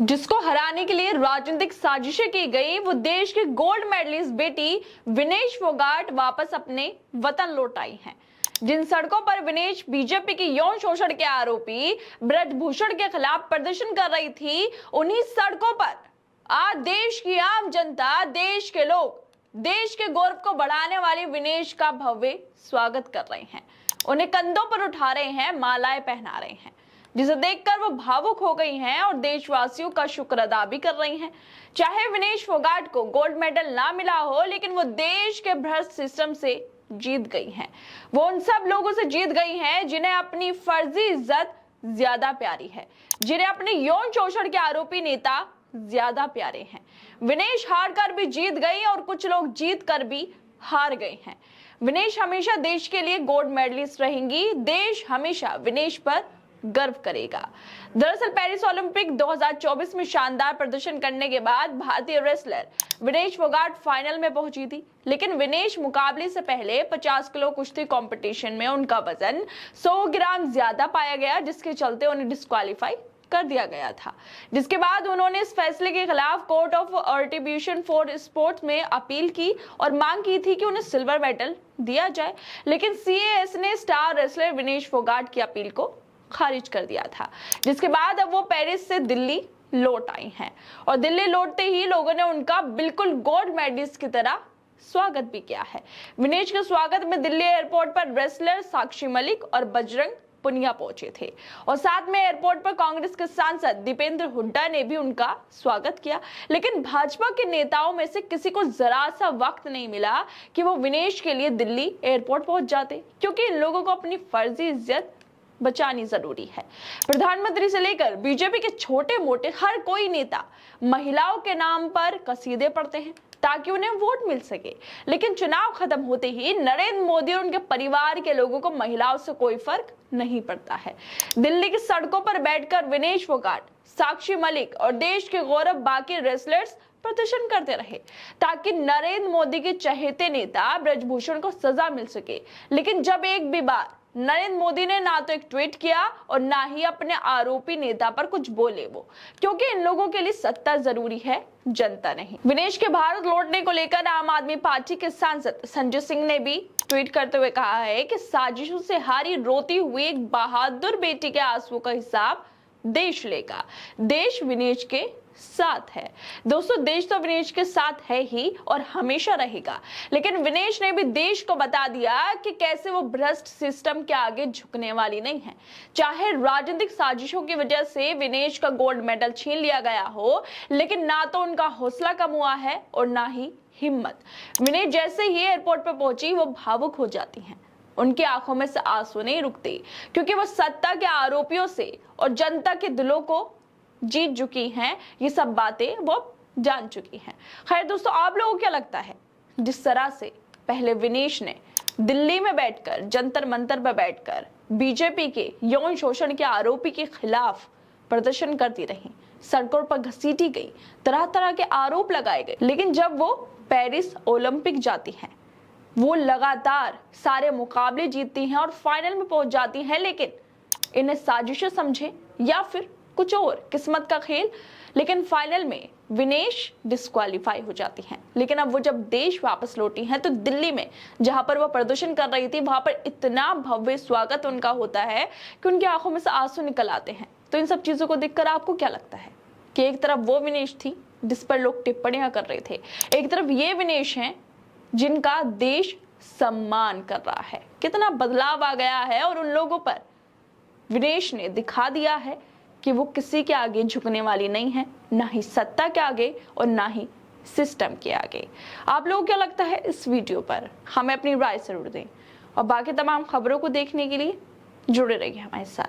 जिसको हराने के लिए राजनीतिक साजिशें की गई, वो देश की गोल्ड मेडलिस्ट बेटी विनेश फोगाट वापस अपने वतन लौट आई हैं। जिन सड़कों पर विनेश बीजेपी की यौन शोषण के आरोपी ब्रजभूषण के खिलाफ प्रदर्शन कर रही थी, उन्हीं सड़कों पर आज देश की आम जनता, देश के लोग देश के गौरव को बढ़ाने वाली विनेश का भव्य स्वागत कर रहे हैं, उन्हें कंधों पर उठा रहे हैं, मालाएं पहना रहे हैं, जिसे देखकर वो भावुक हो गई हैं और देशवासियों का शुक्र अदा भी कर रही हैं। चाहे विनेश फोगाट को गोल्ड मेडल ना मिला हो, लेकिन वो देश के भ्रष्ट सिस्टम से जीत गई हैं। वो उन सब लोगों से जीत गई हैं जिन्हें अपनी फर्जी इज्जत ज्यादा प्यारी है, जिन्हें अपने यौन शोषण के आरोपी नेता ज्यादा प्यारे हैं। विनेश हार कर भी जीत गई और कुछ लोग जीत कर भी हार गए हैं। विनेश हमेशा देश के लिए गोल्ड मेडलिस्ट रहेंगी। देश हमेशा विनेश पर गर्व करेगा। दरअसल पेरिस ओलंपिक 2024 में शानदार प्रदर्शन करने के बाद भारतीय रेसलर विनेश फोगाट फाइनल में पहुंची थी, लेकिन विनेश मुकाबले से पहले 50 किलो कुश्ती कंपटीशन में उनका वजन 100 ग्राम ज्यादा पाया गया, जिसके चलते उन्हें डिस्क्वालीफाई कर दिया गया था। जिसके बाद उन्होंने इस फैसले के खिलाफ court of arbitration for sports में अपील की और मांग की थी कि उन्हें सिल्वर मेडल दिया जाए, लेकिन सीएएस ने स्टार रेसलर विनेश फोगाट की अपील को खारिज कर दिया था। जिसके बाद अब वो पेरिस से दिल्ली लौट आई हैं और दिल्ली लौटते ही लोगों ने उनका बिल्कुल गोल्ड मेडलिस्ट की तरह स्वागत भी किया है। विनेश के स्वागत में दिल्ली एयरपोर्ट पर रेसलर साक्षी मलिक और बजरंग पुनिया पहुंचे थे और साथ में एयरपोर्ट पर कांग्रेस के सांसद दीपेंद्र हुड्डा ने भी उनका स्वागत किया। लेकिन भाजपा के नेताओं में से किसी को जरा सा वक्त नहीं मिला कि वो विनेश के लिए दिल्ली एयरपोर्ट पहुंच जाते, क्योंकि इन लोगों को अपनी फर्जी इज्जत बचानी जरूरी है। प्रधानमंत्री से लेकर बीजेपी के छोटे मोटे हर कोई नेता महिलाओं के नाम पर कसीदे पढ़ते हैं ताकि उन्हें वोट मिल सके, लेकिन चुनाव खत्म होते ही नरेंद्र मोदी और उनके परिवार के लोगों को महिलाओं से कोई फर्क नहीं पड़ता है। दिल्ली की सड़कों पर बैठकर विनेश फोगाट, साक्षी मलिक और देश के गौरव बाकी रेसलर्स प्रदर्शन करते रहे ताकि नरेंद्र मोदी के चहेते नेता ब्रजभूषण को सजा मिल सके। लेकिन जब एक भी बार नरेंद्र मोदी ने ना तो एक ट्वीट किया और ना ही अपने आरोपी नेता पर कुछ बोले, वो क्योंकि इन लोगों के लिए सत्ता जरूरी है, जनता नहीं। विनेश के भारत लौटने को लेकर आम आदमी पार्टी के सांसद संजय सिंह ने भी ट्वीट करते हुए कहा है कि साजिशों से हारी रोती हुई एक बहादुर बेटी के आंसुओं का हिसाब देश लेगा। देश विनेश के साथ है। दोस्तों, देश तो विनेश के साथ है ही और हमेशा रहेगा, लेकिन विनेश ने भी देश को बता दिया कि कैसे वो भ्रष्ट सिस्टम के आगे झुकने वाली नहीं है। चाहे राजनीतिक साजिशों की वजह से विनेश का गोल्ड मेडल छीन लिया गया हो, लेकिन ना तो उनका हौसला कम हुआ है और ना ही हिम्मत। विनेश जैसे ही एयरपोर्ट पर पहुंची, वो भावुक हो जाती हैं। उनकी आंखों में से आंसू नहीं रुकते, क्योंकि वो सत्ता के आरोपियों से और जनता के दिलों को जीत चुकी हैं। ये सब बातें वो जान चुकी हैं। खैर दोस्तों, आप लोगों को क्या लगता है, जिस तरह से पहले विनेश ने दिल्ली में बैठकर, जंतर मंतर पर बैठकर बीजेपी के यौन शोषण के आरोपी के खिलाफ प्रदर्शन करती रही, सड़कों पर घसीटी गई, तरह तरह के आरोप लगाए गए, लेकिन जब वो पेरिस ओलंपिक जाती हैं, वो लगातार सारे मुकाबले जीतती हैं और फाइनल में पहुंच जाती हैं, लेकिन इन्हें साजिशें समझे या फिर कुछ और किस्मत का खेल, लेकिन फाइनल में विनेश डिस्क्वालीफाई हो जाती हैं। लेकिन अब वो जब देश वापस लौटी हैं, तो दिल्ली में जहां पर वो प्रदर्शन कर रही थी, वहां पर इतना भव्य स्वागत उनका होता है कि उनकी आंखों में से आंसू निकल आते हैं। तो इन सब चीजों को देखकर आपको क्या लगता है कि एक तरफ वो विनेश थी जिस पर लोग टिप्पणियां कर रहे थे, एक तरफ ये विनेश हैं जिनका देश सम्मान कर रहा है। कितना बदलाव आ गया है और उन लोगों पर विनेश ने दिखा दिया है कि वो किसी के आगे झुकने वाली नहीं है, ना ही सत्ता के आगे और ना ही सिस्टम के आगे। आप लोगों को क्या लगता है इस वीडियो पर, हमें अपनी राय जरूर दें और बाकी तमाम खबरों को देखने के लिए जुड़े रहिए हमारे साथ।